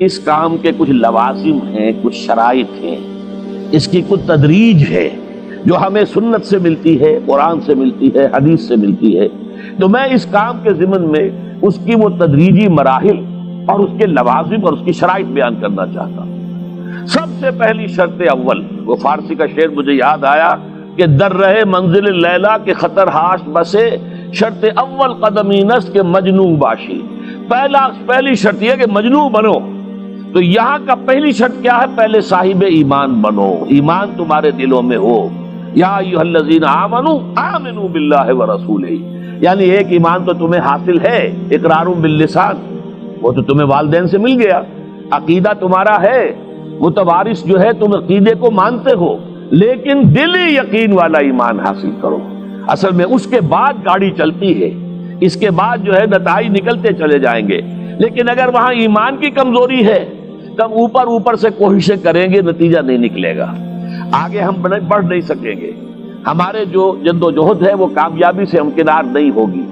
اس کام کے کچھ لوازم ہیں، کچھ شرائط ہیں، اس کی کچھ تدریج ہے جو ہمیں سنت سے ملتی ہے، قرآن سے ملتی ہے، حدیث سے ملتی ہے۔ تو میں اس کام کے ضمن میں اس کی وہ تدریجی مراحل اور اس کے لوازم اور اس کی شرائط بیان کرنا چاہتا ہوں۔ سب سے پہلی شرط اول، وہ فارسی کا شعر مجھے یاد آیا کہ در رہے منزل لیلا کے خطر ہاش بسے، شرط اول قدمی نست کے مجنون باشی۔ پہلی شرط یہ کہ مجنون بنو۔ تو یہاں کا پہلی شرط کیا ہے؟ پہلے صاحب ایمان بنو، ایمان تمہارے دلوں میں ہو۔ یا ایھا الذین آمنوا آمنوا باللہ ورسولہ، یعنی ایک ایمان تو تمہیں حاصل ہے، اقرار باللسان، وہ تو تمہیں والدین سے مل گیا، عقیدہ تمہارا ہے، متوارث جو ہے تم عقیدے کو مانتے ہو، لیکن دلی یقین والا ایمان حاصل کرو۔ اصل میں اس کے بعد گاڑی چلتی ہے، اس کے بعد جو ہے نتائج نکلتے چلے جائیں گے، لیکن اگر وہاں ایمان کی کمزوری ہے تب اوپر سے کوششیں کریں گے، نتیجہ نہیں نکلے گا، آگے ہم بڑھ نہیں سکیں گے، ہمارے جو جد و جہد ہے وہ کامیابی سے ہمکنار نہیں ہوگی۔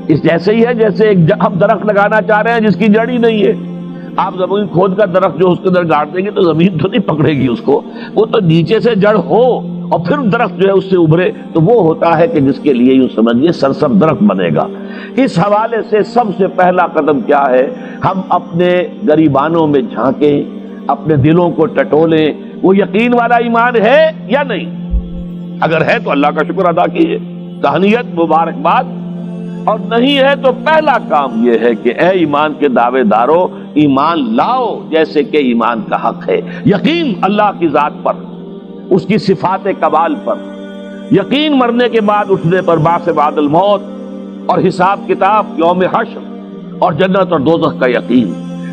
اس جیسے ہی ہے جیسے ہم درخت لگانا چاہ رہے ہیں جس کی جڑ ہی نہیں ہے، آپ زمین کھود کا درخت جو اس کے اندر گاڑ دیں گے تو زمین تو نہیں پکڑے گی اس کو، وہ تو نیچے سے جڑ ہو اور پھر درخت جو ہے اس سے ابھرے، تو وہ ہوتا ہے کہ جس کے لیے یوں سمجھیے سرسبز درخت بنے گا۔ اس حوالے سے سب سے پہلا قدم کیا ہے؟ ہم اپنے گریبانوں میں جھانکیں، اپنے دلوں کو ٹٹولیں، وہ یقین والا ایمان ہے یا نہیں؟ اگر ہے تو اللہ کا شکر ادا کیجیے، تہنیت، مبارکباد، اور نہیں ہے تو پہلا کام یہ ہے کہ اے ایمان کے دعوے دارو، ایمان لاؤ جیسے کہ ایمان کا حق ہے۔ یقین اللہ کی ذات پر، اس کی صفات کمال پر، یقین مرنے کے بعد اٹھنے پر، بعث بعد الموت اور حساب کتاب، یوم حشر اور جنت اور دوزخ کا یقین،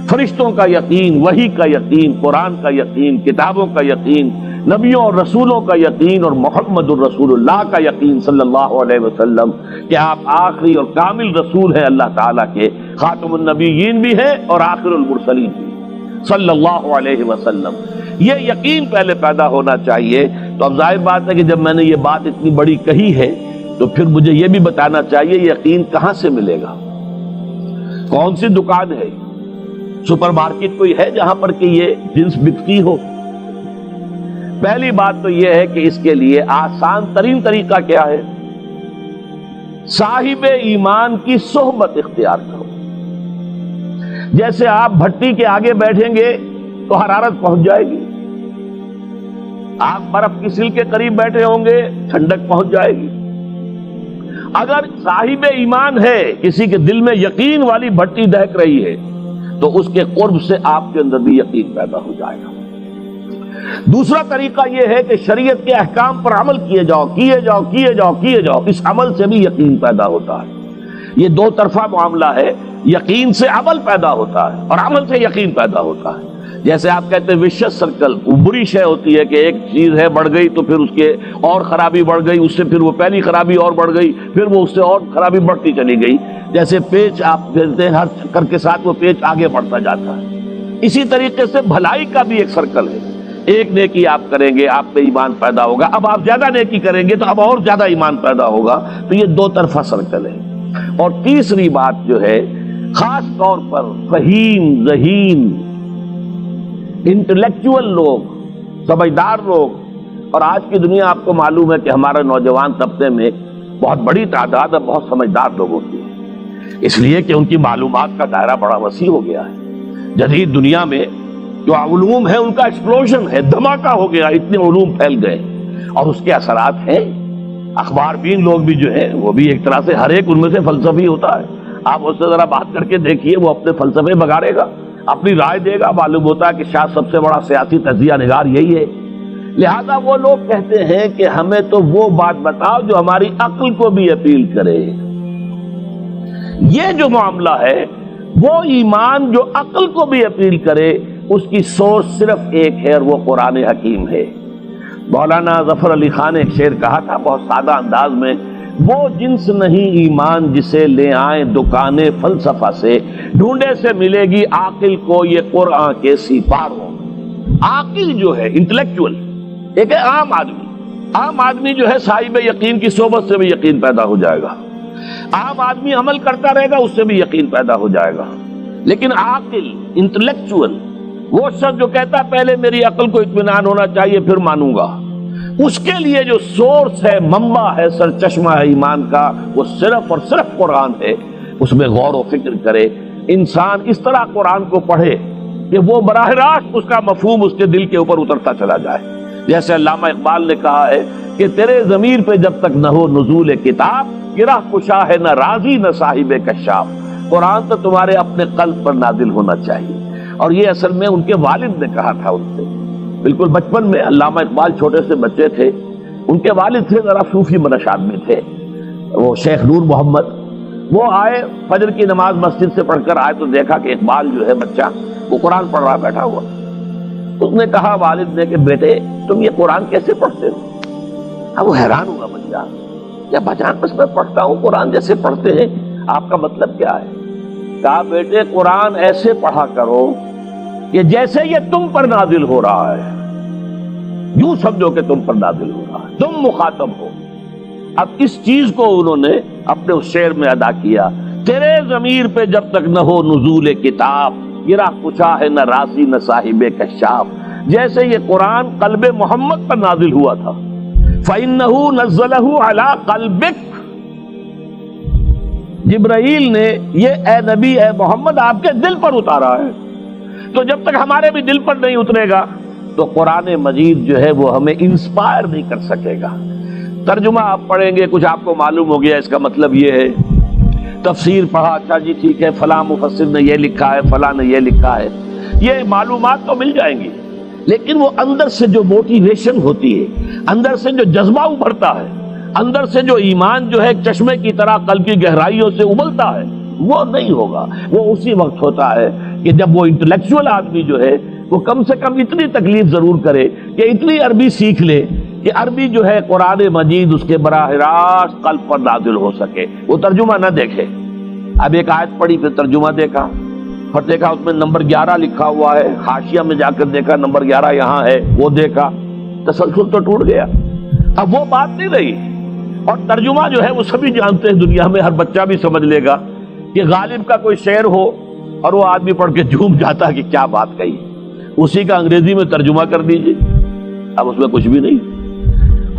فرشتوں کا یقین، وحی کا یقین، قرآن کا یقین، کتابوں کا یقین، نبیوں اور رسولوں کا یقین، اور محمد الرسول اللہ کا یقین صلی اللہ علیہ وسلم کہ آپ آخری اور کامل رسول ہیں اللہ تعالیٰ کے، خاتم النبیین بھی ہیں اور آخر المرسلین بھی صلی اللہ علیہ وسلم۔ یہ یقین پہلے پیدا ہونا چاہیے۔ تو اب ظاہر بات ہے کہ جب میں نے یہ بات اتنی بڑی کہی ہے تو پھر مجھے یہ بھی بتانا چاہیے یقین کہاں سے ملے گا، کون سی دکان ہے، سپر مارکیٹ کوئی ہے جہاں پر کہ یہ جنس بکتی ہو؟ پہلی بات تو یہ ہے کہ اس کے لیے آسان ترین طریقہ کیا ہے؟ صاحب ایمان کی صحبت اختیار کرو۔ جیسے آپ بھٹی کے آگے بیٹھیں گے تو حرارت پہنچ جائے گی، آپ برف کی سیل کے قریب بیٹھے ہوں گے ٹھنڈک پہنچ جائے گی۔ اگر صاحب ایمان ہے، کسی کے دل میں یقین والی بھٹی دہک رہی ہے، تو اس کے قرب سے آپ کے اندر بھی یقین پیدا ہو جائے گا۔ دوسرا طریقہ یہ ہے کہ شریعت کے احکام پر عمل کیے جاؤ، اس عمل سے بھی یقین پیدا ہوتا ہے۔ یہ دو طرفہ معاملہ ہے، یقین سے عمل پیدا ہوتا ہے اور عمل سے یقین پیدا ہوتا ہے۔ جیسے آپ کہتے ہیں وشیس سرکل، بری شے ہوتی ہے کہ ایک چیز ہے بڑھ گئی تو پھر اس کے اور خرابی بڑھ گئی، اس سے پھر وہ پہلی خرابی اور بڑھ گئی، پھر وہ اس سے اور خرابی بڑھتی چلی گئی۔ جیسے پیچ آپ پھیرتے ہیں، ہر چکر کے ساتھ وہ پیچ آگے بڑھتا جاتا ہے۔ اسی طریقے سے بھلائی کا بھی ایک سرکل ہے، ایک نیکی آپ کریں گے آپ میں ایمان پیدا ہوگا، اب آپ زیادہ نیکی کریں گے تو اب اور زیادہ ایمان پیدا ہوگا، تو یہ دو طرفہ سرکل ہے۔ اور تیسری بات جو ہے، خاص طور پر فہیم، ذہین، انٹلیکچوئل لوگ، سمجھدار لوگ، اور آج کی دنیا آپ کو معلوم ہے کہ ہمارے نوجوان طبقے میں بہت بڑی تعداد ہے بہت سمجھدار لوگوں کی، اس لیے کہ ان کی معلومات کا دائرہ بڑا وسیع ہو گیا ہے۔ جدید دنیا میں جو علوم ہے ان کا ایکسپلوژن ہے، دھماکہ ہو گیا، اتنے علوم پھیل گئے اور اس کے اثرات ہیں۔ اخبار بین لوگ بھی جو ہیں وہ بھی ایک طرح سے ہر ایک ان میں سے فلسفی ہوتا ہے، آپ اس سے ذرا بات کر کے دیکھیے، وہ اپنے فلسفے بگاڑے گا، اپنی رائے دے گا، معلوم ہوتا ہے کہ شاید سب سے بڑا سیاسی تجزیہ نگار یہی ہے۔ لہذا وہ لوگ کہتے ہیں کہ ہمیں تو وہ بات بتاؤ جو ہماری عقل کو بھی اپیل کرے۔ یہ جو معاملہ ہے وہ ایمان جو عقل کو بھی اپیل کرے، اس کی سورس صرف ایک ہے اور وہ قرآن حکیم ہے۔ مولانا ظفر علی خان نے ایک شعر کہا تھا بہت سادہ انداز میں، وہ جنس نہیں ایمان جسے لے آئیں دکان فلسفہ سے، ڈھونڈے سے ملے گی عاقل کو یہ قرآن کے سپاروں۔ عاقل جو ہے انٹلیکچوئل، ایک ہے عام آدمی جو ہے صاحب یقین کی صحبت سے بھی یقین پیدا ہو جائے گا، عام آدمی عمل کرتا رہے گا اس سے بھی یقین پیدا ہو جائے گا، لیکن عاقل، انٹلیکچوئل، وہ شخص جو کہتا ہے پہلے میری عقل کو اطمینان ہونا چاہیے پھر مانوں گا، اس کے لیے جو سورس ہے، منبع ہے، سرچشمہ ہے ایمان کا، وہ صرف اور صرف قرآن ہے۔ اس میں غور و فکر کرے، انسان اس طرح قرآن کو پڑھے کہ وہ براہ راست اس کا مفہوم اس کے دل کے اوپر اترتا چلا جائے۔ جیسے علامہ اقبال نے کہا ہے کہ تیرے ضمیر پہ جب تک نہ ہو نزول کتاب، گرہ کشا ہے نہ راضی نہ صاحب کشاف۔ قرآن تو تمہارے اپنے قلب پر نازل ہونا چاہیے۔ اور یہ اصل میں ان کے والد نے کہا تھا ان سے، بالکل بچپن میں۔ علامہ اقبال چھوٹے سے بچے تھے، ان کے والد تھے ذرا صوفی منش آدمی تھے، وہ شیخ نور محمد۔ وہ آئے فجر کی نماز مسجد سے پڑھ کر آئے تو دیکھا کہ اقبال جو ہے بچہ وہ قرآن پڑھ رہا بیٹھا ہوا۔ اس نے کہا والد نے کہ بیٹے تم یہ قرآن کیسے پڑھتے ہو؟ اب وہ حیران ہوا بچہ، کیا بچان بس میں پڑھتا ہوں قرآن جیسے پڑھتے ہیں، آپ کا مطلب کیا ہے؟ کہا بیٹے قرآن ایسے پڑھا کرو کہ جیسے یہ تم پر نازل ہو رہا ہے، یوں سمجھو کہ تم پر نازل ہو رہا ہے، تم مخاطب ہو۔ اب اس چیز کو انہوں نے اپنے اس شعر میں ادا کیا، تیرے ضمیر پہ جب تک نہ ہو نزول کتاب، گرہ کشا ہے نہ راضی نہ صاحب کشاف۔ جیسے یہ قرآن قلب محمد پر نازل ہوا تھا، فَإِنَّهُ نَزَّلَهُ عَلَىٰ قَلْبِكَ، جبرائیل نے یہ اے نبی اے محمد آپ کے دل پر اتارا ہے۔ تو جب تک ہمارے بھی دل پر نہیں اترے گا تو قرآن مجید جو ہے وہ ہمیں انسپائر نہیں کر سکے گا۔ ترجمہ آپ پڑھیں گے، کچھ آپ کو معلوم ہو گیا اس کا مطلب یہ ہے، تفسیر پڑھا، اچھا جی ٹھیک ہے فلاں مفسر نے یہ لکھا ہے، فلاں نے یہ لکھا ہے، یہ معلومات تو مل جائیں گی، لیکن وہ اندر سے جو موٹیویشن ہوتی ہے، اندر سے جو جذبہ ابھرتا ہے، اندر سے جو ایمان جو ہے ایک چشمے کی طرح قلب کی گہرائیوں سے ابلتا ہے، وہ نہیں ہوگا۔ وہ اسی وقت ہوتا ہے کہ جب وہ انٹلیکچوئل آدمی جو ہے وہ کم سے کم اتنی تکلیف ضرور کرے کہ اتنی عربی سیکھ لے کہ عربی جو ہے قرآن مجید اس کے براہ راست قلب پر نازل ہو سکے، وہ ترجمہ نہ دیکھے۔ اب ایک آیت پڑھی پھر ترجمہ دیکھا، پھر دیکھا اس میں نمبر 11 لکھا ہوا ہے، حاشیہ میں جا کر دیکھا نمبر 11 یہاں ہے، وہ دیکھا، تسلسل تو ٹوٹ گیا۔ اب وہ بات نہیں رہی۔ اور ترجمہ جو ہے وہ سبھی جانتے ہیں، دنیا میں ہر بچہ بھی سمجھ لے گا کہ غالب کا کوئی شعر ہو اور وہ آدمی پڑھ کے جھوم جاتا ہے کہ کیا بات کہی، اسی کا انگریزی میں ترجمہ کر دیجیے، اب اس میں کچھ بھی نہیں۔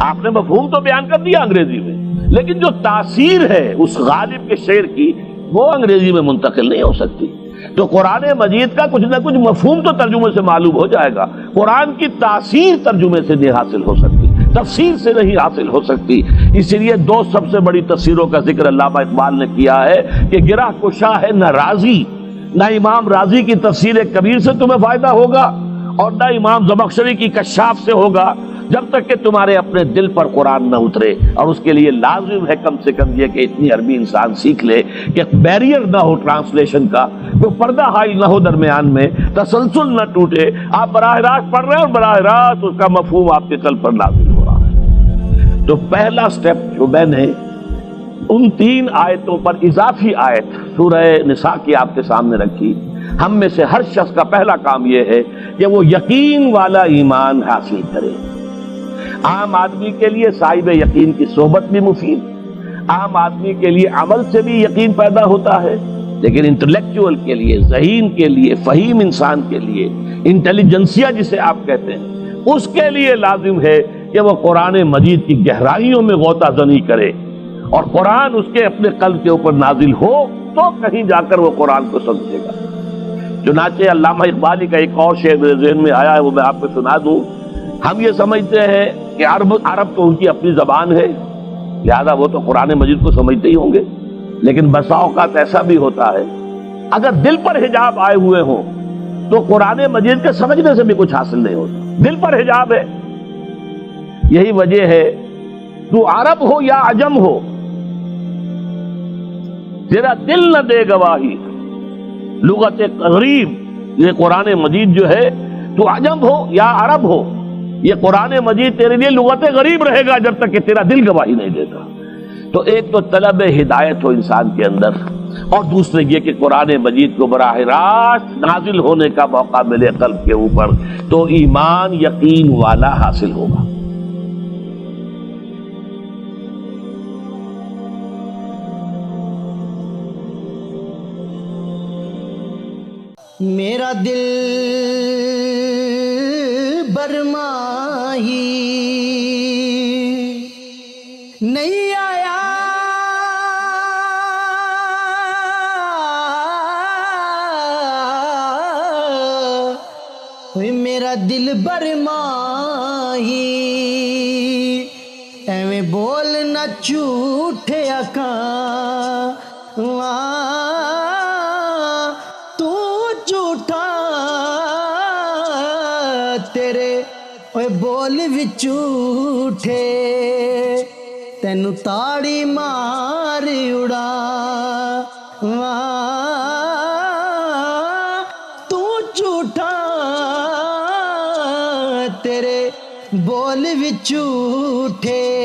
آپ نے مفہوم تو بیان کر دیا انگریزی میں، لیکن جو تاثیر ہے اس غالب کے شعر کی وہ انگریزی میں منتقل نہیں ہو سکتی۔ تو قرآن مجید کا کچھ نہ کچھ مفہوم تو ترجمے سے معلوم ہو جائے گا، قرآن کی تاثیر ترجمے سے نہیں حاصل ہو سکتی، تفسیر سے نہیں حاصل ہو سکتی۔ اسی لیے دو سب سے بڑی تفسیروں کا ذکر علامہ اقبال نے کیا ہے کہ گرہ کشا ہے نہ راضی، نہ امام راضی کی تفسیر کبیر سے تمہیں فائدہ ہوگا اور نہ امام زمخشری کی کشاف سے ہوگا، جب تک کہ تمہارے اپنے دل پر قرآن نہ اترے۔ اور اس کے لیے لازم ہے کم سے کم یہ کہ اتنی عربی انسان سیکھ لے کہ بیریئر نہ ہو ٹرانسلیشن کا، کوئی پردہ حائل نہ ہو درمیان میں، تسلسل نہ ٹوٹے، آپ براہ راست پڑھ رہے ہیں اور براہ راست اس کا مفہوم آپ کے قلب پر نازل ہو رہا ہے۔ تو پہلا سٹیپ جو میں نے ان 3 آیتوں پر اضافی آیت سورہ نساء کی آپ کے سامنے رکھی، ہم میں سے ہر شخص کا پہلا کام یہ ہے کہ وہ یقین والا ایمان حاصل کرے۔ عام آدمی کے لیے صاحب یقین کی صحبت بھی مفید، عام آدمی کے لیے عمل سے بھی یقین پیدا ہوتا ہے، لیکن انٹلیکچوئل کے لیے، ذہین کے لیے، فہیم انسان کے لیے، انٹیلیجنسیا جسے آپ کہتے ہیں، اس کے لیے لازم ہے کہ وہ قرآن مجید کی گہرائیوں میں غوطہ زنی کرے اور قرآن اس کے اپنے قلب کے اوپر نازل ہو تو کہیں جا کر وہ قرآن کو سمجھے گا۔ چنانچہ علامہ اقبالی کا ایک اور شعر میرے ذہن میں آیا ہے، وہ میں آپ کو سنا دوں۔ ہم یہ سمجھتے ہیں کہ عرب تو ان کی اپنی زبان ہے، لہذا وہ تو قرآن مجید کو سمجھتے ہی ہوں گے، لیکن بسا اوقات ایسا بھی ہوتا ہے اگر دل پر حجاب آئے ہوئے ہوں تو قرآن مجید کے سمجھنے سے بھی کچھ حاصل نہیں ہوتا، دل پر حجاب ہے۔ یہی وجہ ہے تو عرب ہو یا عجم ہو، تیرا دل نہ دے گواہی، لغت غریب یہ قرآن مجید جو ہے، تو عجم ہو یا عرب ہو، یہ قرآن مجید تیرے لیے لغت غریب رہے گا جب تک کہ تیرا دل گواہی نہیں دیتا۔ تو ایک تو طلب ہدایت ہو انسان کے اندر، اور دوسرے یہ کہ قرآن مجید کو براہ راست نازل ہونے کا موقع ملے قلب کے اوپر، تو ایمان یقین والا حاصل ہوگا۔ میرا دل برماہی نہیں آیا میرا دل برماہی ایویں بول نہ جھوٹے آکاں تو جھوٹا تیرے اوے بول بھی جھوٹے تینوں تاڑی مار اڑا تو جھوٹا تیرے بول بھی جھوٹے